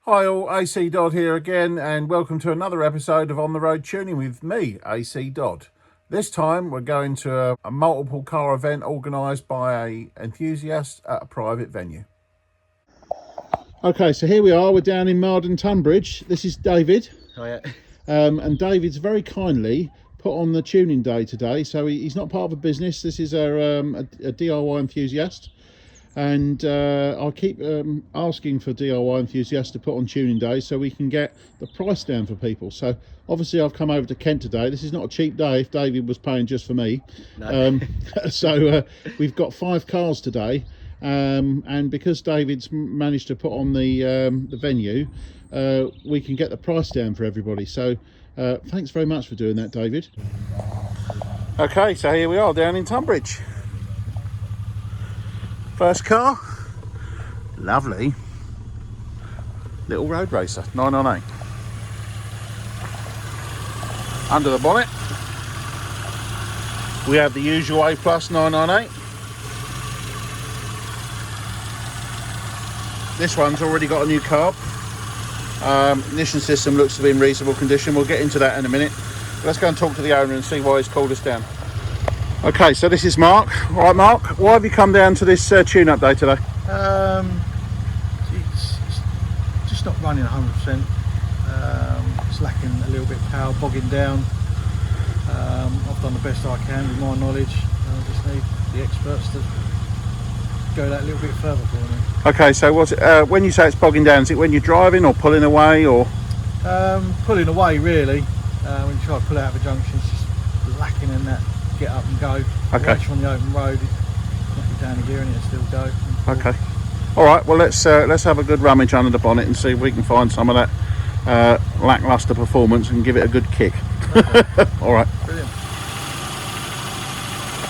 Hi all, ACDodd here again, and welcome to another episode of On the Road Tuning with me, ACDodd. This time we're going to a multiple car event organised by a enthusiast at a private venue. Okay, so here we are, we're down in Marden, Tunbridge. This is David. Hiya. And David's very kindly put on the tuning day today, so he's not part of a business. This is a DIY enthusiast. And I keep asking for DIY enthusiasts to put on tuning days so we can get the price down for people. So obviously I've come over to Kent today. This is not a cheap day if David was paying just for me. No. So we've got 5 cars today, and because David's managed to put on the venue, we can get the price down for everybody. So thanks very much for doing that, David. Okay, so here we are down in Tunbridge. First car, lovely little road racer 998. Under the bonnet we have the usual A+ 998. This one's already got a new carb. Ignition system looks to be in reasonable condition. We'll get into that in a minute. Let's go and talk to the owner and see why he's called us down. Okay, so this is Mark. All right, Mark, why have you come down to this tune-up day today? It's just not running 100%. It's lacking a little bit of power, bogging down. I've done the best I can with my knowledge. I just need the experts to go that little bit further for me. Okay, so what's it, when you say it's bogging down, is it when you're driving or pulling away, or? Pulling away, really. When you try to pull out of a junction, it's just lacking in that get up and go. Okay. Watch on the open road, knock it down a gear and it'll still go. Okay. All right. Well, let's have a good rummage under the bonnet and see if we can find some of that lackluster performance and give it a good kick. Okay. All right. Brilliant.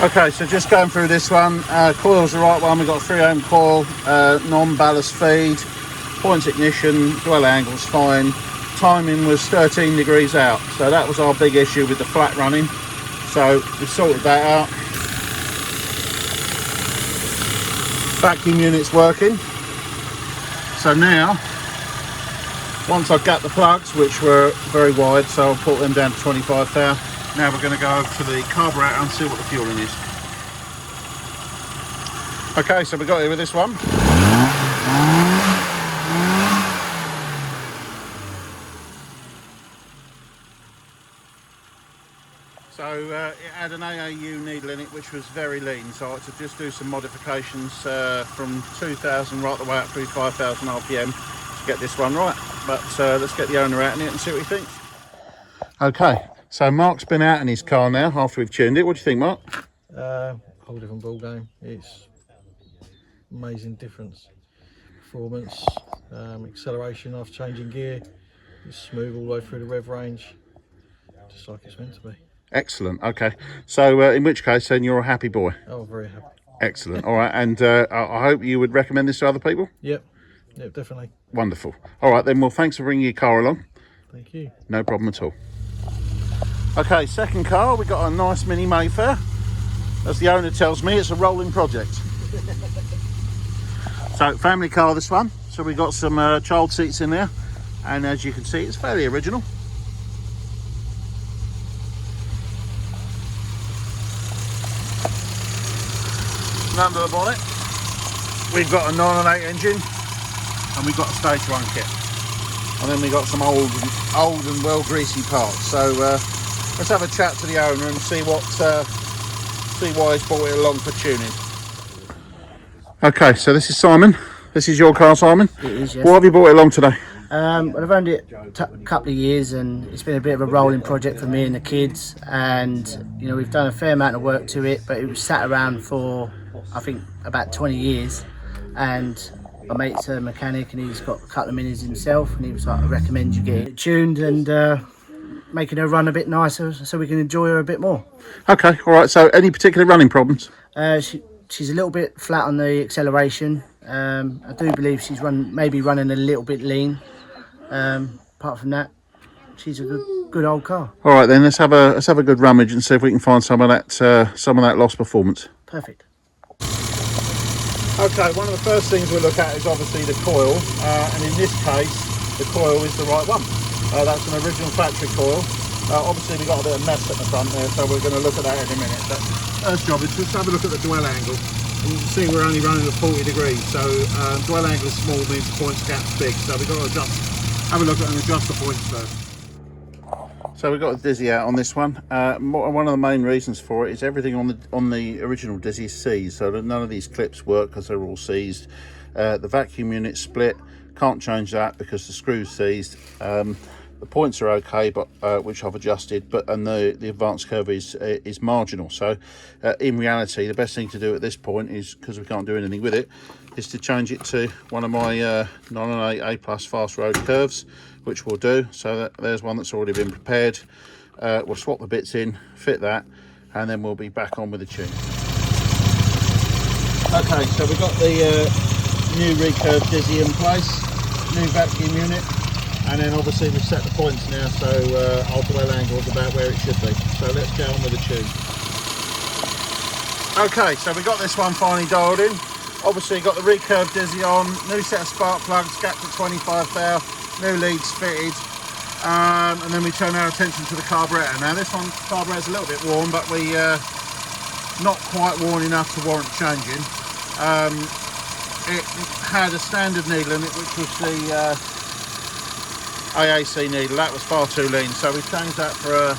Okay. So just going through this one. Coil's the right one. We've got a 3 ohm coil, non-ballast feed, points ignition, dwell angle's fine. Timing was 13 degrees out. So that was our big issue with the flat running. So we sorted that out. Vacuum unit's working. So now, once I've got the plugs, which were very wide, so I'll put them down to 25 thou. Now we're going to go over to the carburetor and see what the fueling is. Okay, so we got here with this one. So it had an AAU needle in it, which was very lean, so I had to just do some modifications from 2,000 right the way up through 5,000 RPM to get this one right. But let's get the owner out in it and see what he thinks. Okay, so Mark's been out in his car now after we've tuned it. What do you think, Mark? Whole different ball game. It's amazing difference. Performance, acceleration after changing gear. It's smooth all the way through the rev range, just like it's meant to be. Excellent. Okay, so in which case then you're a happy boy. Oh, very happy. Excellent. All right, and I hope you would recommend this to other people. Yep, definitely. Wonderful. All right then, well, thanks for bringing your car along. Thank you. No problem at all. Okay, second car, we got a nice mini Mayfair. As the owner tells me, it's a rolling project. So family car, this one. So we got some child seats in there, and as you can see, it's fairly original. Under the bonnet we've got a 998 engine, and we've got a stage 1 kit, and then we got some old and well greasy parts. So let's have a chat to the owner and see why he's brought it along for tuning. Okay, so this is Simon. This is your car, Simon? It is, yes. Why have you brought it along today? Well, I've owned it a couple of years, and it's been a bit of a rolling project for me and the kids, and you know, we've done a fair amount of work to it, but it was sat around for I think about 20 years, and my mate's a mechanic and he's got a couple of minis himself, and he was like, I recommend you get it tuned and making her run a bit nicer so we can enjoy her a bit more. Okay, all right, so any particular running problems? She's a little bit flat on the acceleration. I do believe she's maybe running a little bit lean. Apart from that, she's a good old car. All right then, let's have a good rummage and see if we can find some of that lost performance. Perfect. Okay, one of the first things we look at is obviously the coil, and in this case the coil is the right one. That's an original factory coil. Obviously we got a bit of mess at the front there, so we're going to look at that in a minute. But first job is just have a look at the dwell angle. And you can see we're only running at 40 degrees, so dwell angle is small means points gap's big, so we've got to have a look at and adjust the points first. So we've got a Dizzy out on this one. One of the main reasons for it is everything on the original Dizzy is seized, so that none of these clips work because they're all seized. The vacuum unit split, can't change that because the screw's seized. The points are okay, but which I've adjusted, and the advanced curve is marginal. So in reality, the best thing to do at this point is, because we can't do anything with it, is to change it to one of my 998 A+ fast road curves, which we'll do. So there's one that's already been prepared. We'll swap the bits in, fit that, and then we'll be back on with the tune. Okay, so we've got the new recurve Dizzy in place, new vacuum unit. And then obviously we've set the points now, so our dwell angle is about where it should be. So let's get on with the tune. Okay, so we got this one finally dialed in. Obviously got the recurve Dizzy on, new set of spark plugs, gapped at 25 thou, new leads fitted. And then we turn our attention to the carburettor. Now this one, carburettor's a little bit worn, but we not quite worn enough to warrant changing. It had a standard needle in it, which was the AAC needle. That was far too lean, so we changed that for a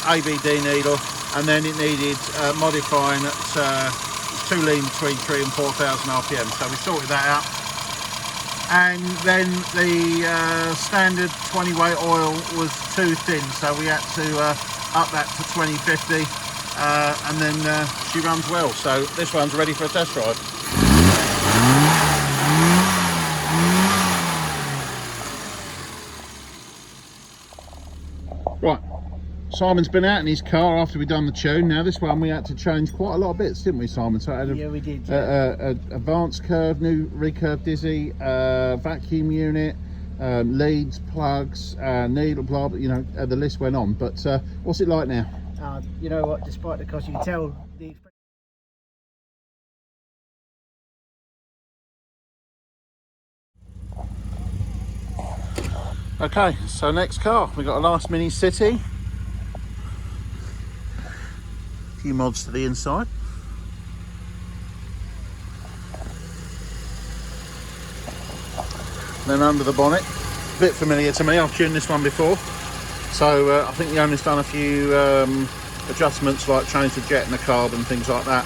ABD needle, and then it needed modifying at too lean between 3,000 and 4,000 RPM, so we sorted that out. And then the standard 20 weight oil was too thin, so we had to up that to 2050, and then she runs well, so this one's ready for a test drive. Right, Simon's been out in his car after we've done the tune. Now this one we had to change quite a lot of bits, didn't we, Simon? So Yeah, we did. Yeah. Advanced curve, new recurve Dizzy, vacuum unit, leads, plugs, needle, blah, blah, you know, the list went on. But what's it like now? You know what? Despite the cost, you can tell the. Okay, so next car, we got a last Mini City. A few mods to the inside. Then under the bonnet, a bit familiar to me, I've tuned this one before. So I think the owner's done a few adjustments, like change the jet and the carb and things like that,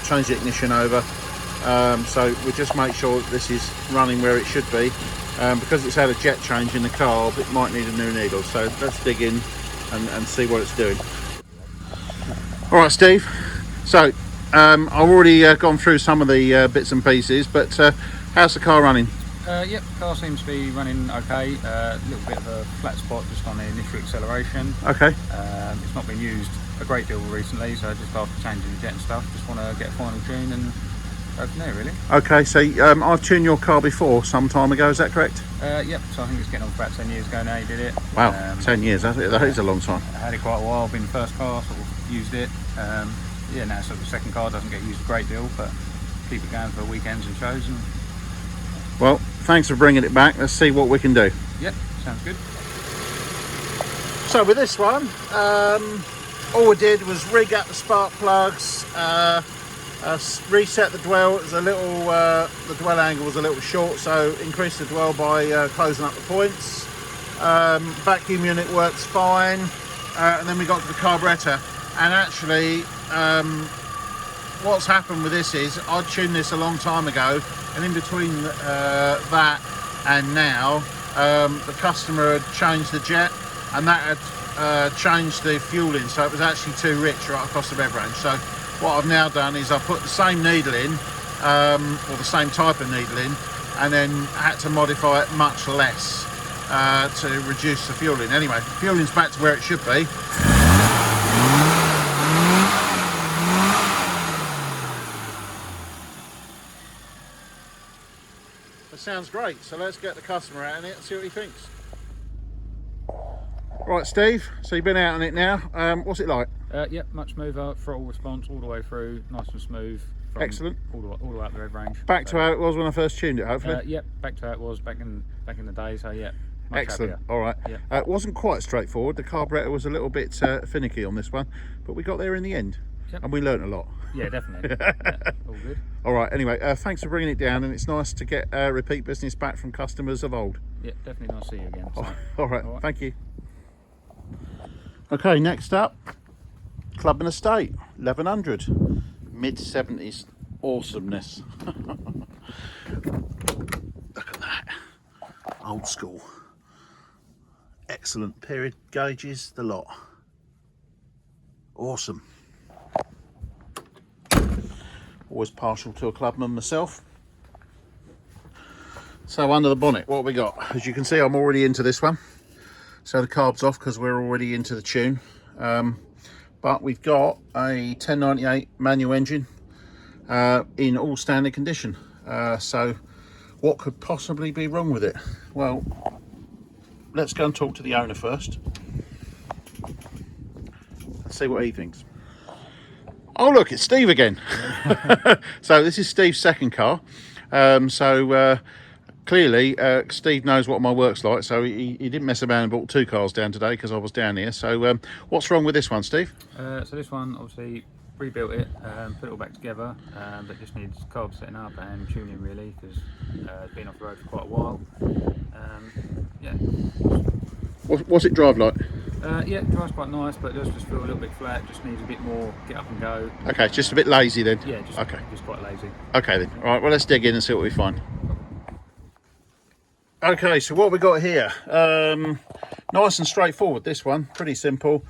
change the ignition over. So we just make sure that this is running where it should be. Because it's had a jet change in the carb, it might need a new needle. So let's dig in and see what it's doing. All right, Steve. So I've already gone through some of the bits and pieces, but how's the car running? Yep, car seems to be running okay. A little bit of a flat spot just on the initial acceleration. Okay. It's not been used a great deal recently, so just after changing the jet and stuff, just want to get a final tune and go from there, really. Okay, so I've tuned your car before some time ago, is that correct? Yep, so I think it's getting on for about 10 years ago now you did it. Wow, 10 years, that is a long time. I had it quite a while, been the first car, sort of used it. Yeah, now sort of the second car doesn't get used a great deal, but keep it going for weekends and shows. And well, thanks for bringing it back. Let's see what we can do. Yep, sounds good. So with this one, all we did was rig up the spark plugs, reset the dwell. It was a little, the dwell angle was a little short, so increase the dwell by closing up the points. Vacuum unit works fine, and then we got to the carburettor. And actually, what's happened with this is I tuned this a long time ago, and in between that and now, the customer had changed the jet, and that had changed the fueling, so it was actually too rich right across the rev range. So what I've now done is I've put the same needle in, or the same type of needle in, and then had to modify it much less to reduce the fueling. Anyway, fueling's back to where it should be. That sounds great, so let's get the customer out in it and see what he thinks. Right, Steve, so you've been out on it now. What's it like? Yep, much smoother, throttle response all the way through, nice and smooth, from Excellent. all the way up the rev range. Back to how it was when I first tuned it, hopefully. Yep, back to how it was back in the day. So yeah, much Excellent. happier. All right. Yep. It wasn't quite straightforward. The carburettor was a little bit finicky on this one, but we got there in the end, Yep. and we learnt a lot. Yeah, definitely. Yeah, all good. All right. Anyway, thanks for bringing it down, and it's nice to get repeat business back from customers of old. Yeah, definitely nice to see you again. So. All right. Thank you. Okay. Next up, Clubman Estate 1100, mid-70s awesomeness. Look at that. Old school. Excellent period gauges, the lot. Awesome. Always partial to a Clubman myself. So under the bonnet, what have we got? As you can see, I'm already into this one. So the carb's off because we're already into the tune. But we've got a 1098 manual engine in all standard condition. So what could possibly be wrong with it? Well, let's go and talk to the owner first. Let's see what he thinks. Oh look, it's Steve again. So this is Steve's second car. Clearly Steve knows what my work's like, so he didn't mess around and brought 2 cars down today because I was down here. So what's wrong with this one, Steve? So this one, obviously, rebuilt it, put it all back together, but just needs carb setting up and tuning really, because it's been off the road for quite a while. Yeah. What's it drive like? Yeah, it drives quite nice, but it does just feel a little bit flat, just needs a bit more get up and go. Okay, it's just a bit lazy then? Yeah, just quite lazy. Okay then, all right, well let's dig in and see what we find. Okay, so what we got here, nice and straightforward, this one, pretty simple.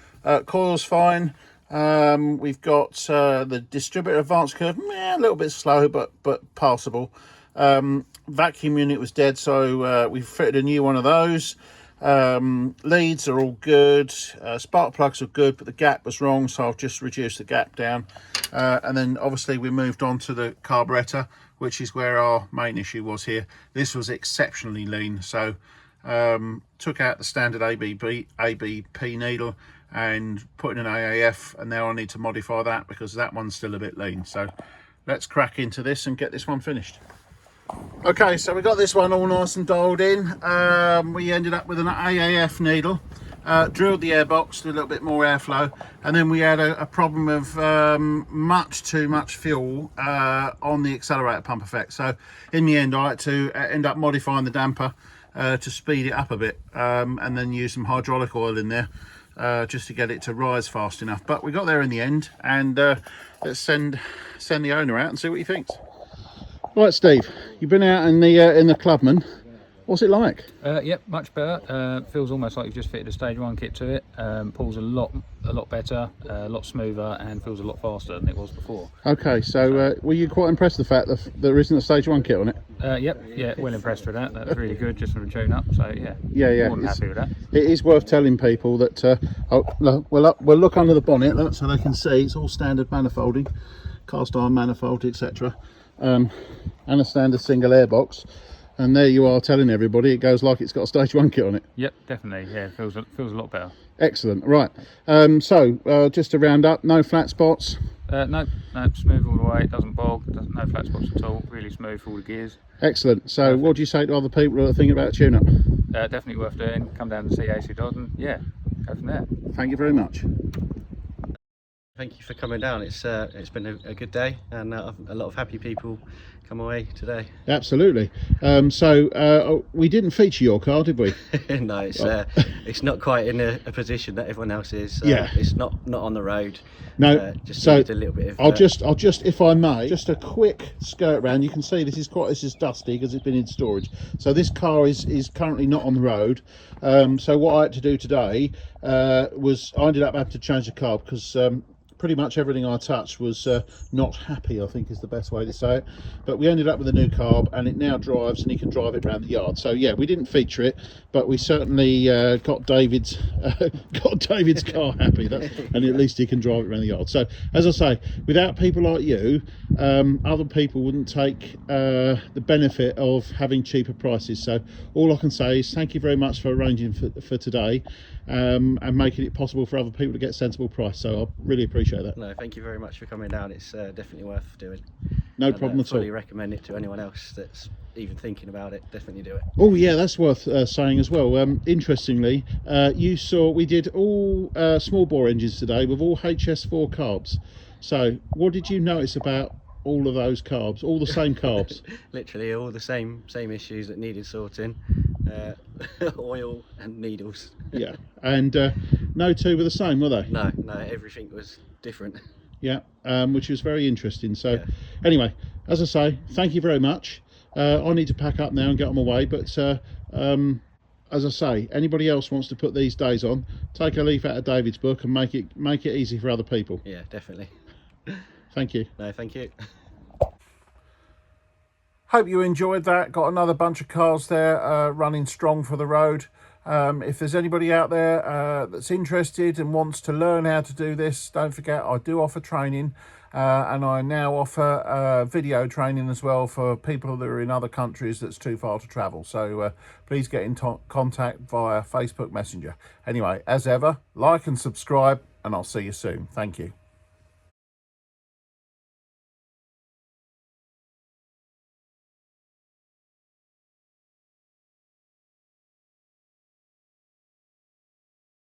Coil's fine. We've got the distributor advance curve, a little bit slow, but passable. Vacuum unit was dead, so we fitted a new one of those. Leads are all good, spark plugs are good, but the gap was wrong, so I've just reduced the gap down. And then obviously we moved on to the carburettor, which is where our main issue was here. This was exceptionally lean, so took out the standard ABP needle and put in an AAF, and now I need to modify that because that one's still a bit lean. So let's crack into this and get this one finished. Okay, so we got this one all nice and dialed in. We ended up with an AAF needle, drilled the airbox to a little bit more airflow, and then we had a problem of much too much fuel on the accelerator pump effect. So in the end I had to end up modifying the damper to speed it up a bit, and then use some hydraulic oil in there just to get it to rise fast enough. But we got there in the end, and let's send the owner out and see what he thinks. Right, Steve, you've been out in the Clubman. What's it like? Yep, much better. Feels almost like you've just fitted a stage 1 kit to it. Pulls a lot better, a lot smoother, and feels a lot faster than it was before. Okay, so were you quite impressed with the fact that there isn't a stage 1 kit on it? Yep, yeah, well impressed with that. That was really good, just from a tune up. So yeah, more than happy with that. It is worth telling people that we'll look under the bonnet so they can see it's all standard manifolding, cast iron manifold, etc. And a standard single airbox, and there you are telling everybody it goes like it's got a stage 1 kit on it. Yep, definitely. Yeah, feels a lot better. Excellent. Right, just to round up, no flat spots? No, smooth all the way. It doesn't bog, no flat spots at all. Really smooth for all the gears. Excellent. So perfect. What do you say to other people that are thinking about a tune-up? Definitely worth doing. Come down and see ACDodd, and yeah, go from there. Thank you very much. Thank you for coming down. It's been a good day, and a lot of happy people come away today. Absolutely. We didn't feature your car, did we? No, it's not quite in a position that everyone else is. Yeah. It's not on the road. No. Just so needed a little bit of. I'll just, if I may, just a quick skirt round. You can see this is dusty because it's been in storage. So this car is currently not on the road. So what I had to do today was I ended up having to change the car because. Pretty much everything I touched was not happy, I think is the best way to say it. But we ended up with a new carb, and it now drives, and he can drive it around the yard. So yeah, we didn't feature it, but we certainly got David's car happy, and at least he can drive it around the yard. So as I say, without people like you, other people wouldn't take the benefit of having cheaper prices. So all I can say is thank you very much for arranging for today, and making it possible for other people to get sensible price. So I really appreciate that. No, thank you very much for coming down. It's definitely worth doing. No problem at all. Fully recommend it to anyone else that's even thinking about it. Definitely do it. Oh yeah, that's worth saying as well. Interestingly, you saw we did all small bore engines today with all HS4 carbs. So what did you notice about all of those carbs? All the same carbs? Literally all the same issues that needed sorting. Oil and needles. Yeah, and no two were the same, were they? No, everything was different. Yeah, which was very interesting. So Yeah. anyway, as I say, thank you very much. I need to pack up now and get on my way, but as I say, anybody else wants to put these days on, take a leaf out of David's book and make it easy for other people. Yeah, definitely. Thank you. No, thank you. Hope you enjoyed that. Got another bunch of cars there running strong for the road. If there's anybody out there that's interested and wants to learn how to do this, don't forget I do offer training, and I now offer video training as well for people that are in other countries that's too far to travel. So please get in contact via Facebook Messenger. Anyway, as ever, like and subscribe, and I'll see you soon. Thank you.